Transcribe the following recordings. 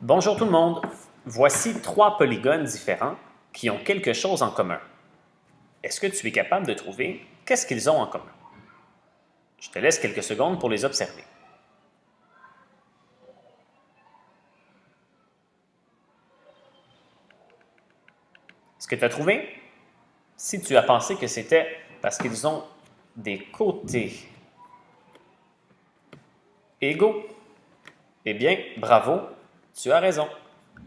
Bonjour tout le monde. Voici trois polygones différents qui ont quelque chose en commun. Est-ce que tu es capable de trouver qu'est-ce qu'ils ont en commun? Je te laisse quelques secondes pour les observer. Est-ce que tu as trouvé? Si tu as pensé que c'était parce qu'ils ont des côtés égaux, eh bien, bravo, tu as raison.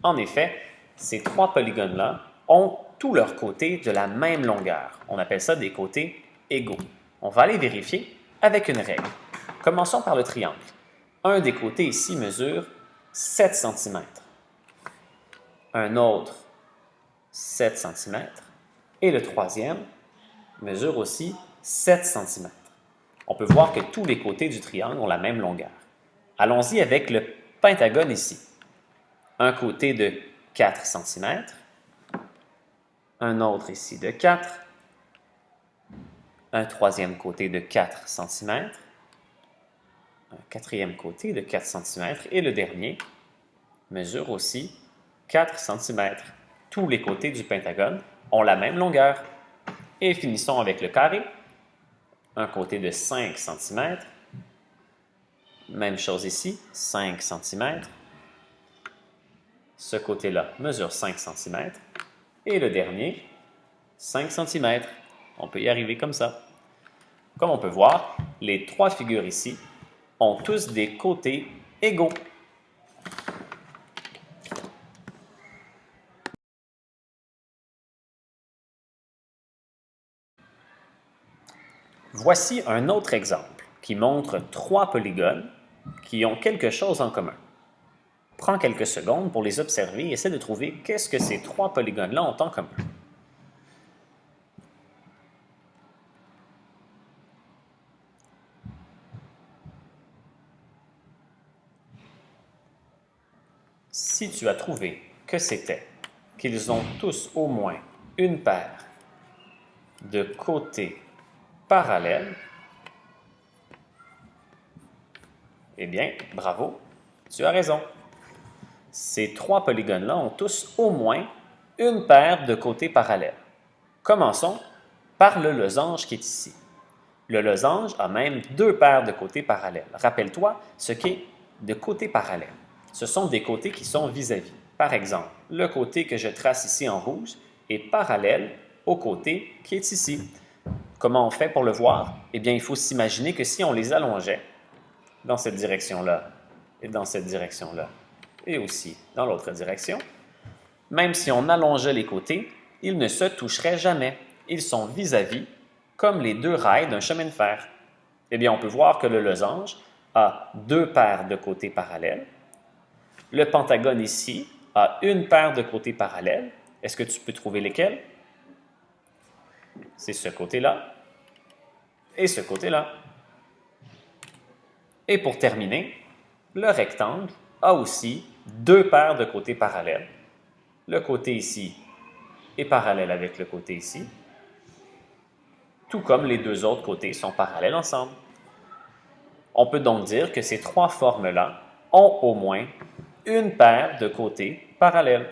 En effet, ces trois polygones-là ont tous leurs côtés de la même longueur. On appelle ça des côtés égaux. On va aller vérifier avec une règle. Commençons par le triangle. Un des côtés ici mesure 7 cm. Un autre 7 cm. Et le troisième mesure aussi 7 cm. On peut voir que tous les côtés du triangle ont la même longueur. Allons-y avec le pentagone ici. Un côté de 4 cm, un autre ici de 4, un troisième côté de 4 cm, un quatrième côté de 4 cm et le dernier mesure aussi 4 cm. Tous les côtés du pentagone ont la même longueur. Et finissons avec le carré. Un côté de 5 cm, même chose ici, 5 cm. Ce côté-là mesure 5 cm. Et le dernier, 5 cm. On peut y arriver comme ça. Comme on peut voir, les trois figures ici ont tous des côtés égaux. Voici un autre exemple qui montre trois polygones qui ont quelque chose en commun. Prends quelques secondes pour les observer et essaie de trouver qu'est-ce que ces trois polygones-là ont en commun. Si tu as trouvé que c'était qu'ils ont tous au moins une paire de côtés parallèles, eh bien, bravo, tu as raison. Ces trois polygones-là ont tous au moins une paire de côtés parallèles. Commençons par le losange qui est ici. Le losange a même deux paires de côtés parallèles. Rappelle-toi ce qu'est de côtés parallèles. Ce sont des côtés qui sont vis-à-vis. Par exemple, le côté que je trace ici en rouge est parallèle au côté qui est ici. Comment on fait pour le voir? Eh bien, il faut s'imaginer que si on les allongeait dans cette direction-là et dans cette direction-là, et aussi dans l'autre direction, même si on allongeait les côtés, ils ne se toucheraient jamais. Ils sont vis-à-vis, comme les deux rails d'un chemin de fer. Eh bien, on peut voir que le losange a deux paires de côtés parallèles. Le pentagone ici a une paire de côtés parallèles. Est-ce que tu peux trouver lesquels? C'est ce côté-là et ce côté-là. Et pour terminer, le rectangle a aussi deux paires de côtés parallèles. Le côté ici est parallèle avec le côté ici, tout comme les deux autres côtés sont parallèles ensemble. On peut donc dire que ces trois formes-là ont au moins une paire de côtés parallèles.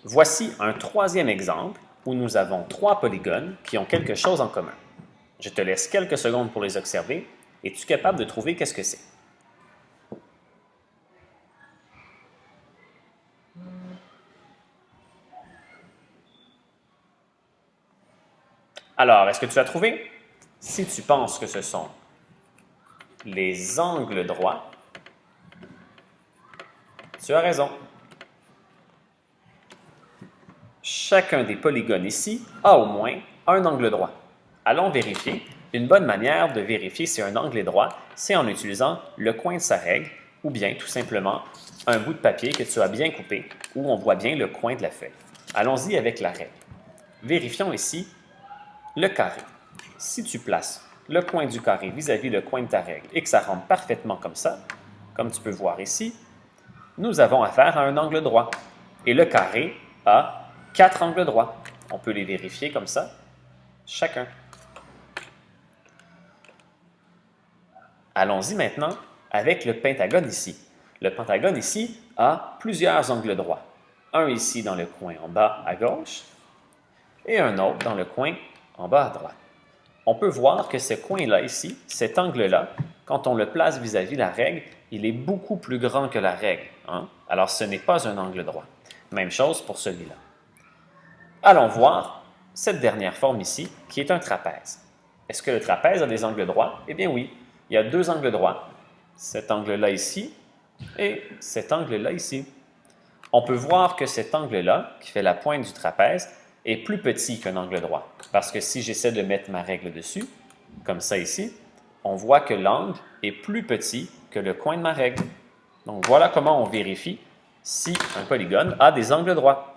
Voici un troisième exemple où nous avons trois polygones qui ont quelque chose en commun. Je te laisse quelques secondes pour les observer. Es-tu capable de trouver qu'est-ce que c'est? Alors, est-ce que tu as trouvé? Si tu penses que ce sont les angles droits, tu as raison. Chacun des polygones ici a au moins un angle droit. Allons vérifier. Une bonne manière de vérifier si un angle est droit, c'est en utilisant le coin de sa règle ou bien tout simplement un bout de papier que tu as bien coupé où on voit bien le coin de la feuille. Allons-y avec la règle. Vérifions ici le carré. Si tu places le coin du carré vis-à-vis le coin de ta règle et que ça rentre parfaitement comme ça, comme tu peux voir ici, nous avons affaire à un angle droit. Et le carré a 4 angles droits. On peut les vérifier comme ça, chacun. Allons-y maintenant avec le pentagone ici. Le pentagone ici a plusieurs angles droits. Un ici dans le coin en bas à gauche et un autre dans le coin en bas à droite. On peut voir que ce coin-là ici, cet angle-là, quand on le place vis-à-vis la règle, il est beaucoup plus grand que la règle. Hein? Alors, ce n'est pas un angle droit. Même chose pour celui-là. Allons voir cette dernière forme ici, qui est un trapèze. Est-ce que le trapèze a des angles droits? Eh bien oui, il y a deux angles droits. Cet angle-là ici et cet angle-là ici. On peut voir que cet angle-là, qui fait la pointe du trapèze, est plus petit qu'un angle droit. Parce que si j'essaie de mettre ma règle dessus, comme ça ici, on voit que l'angle est plus petit que le coin de ma règle. Donc voilà comment on vérifie si un polygone a des angles droits.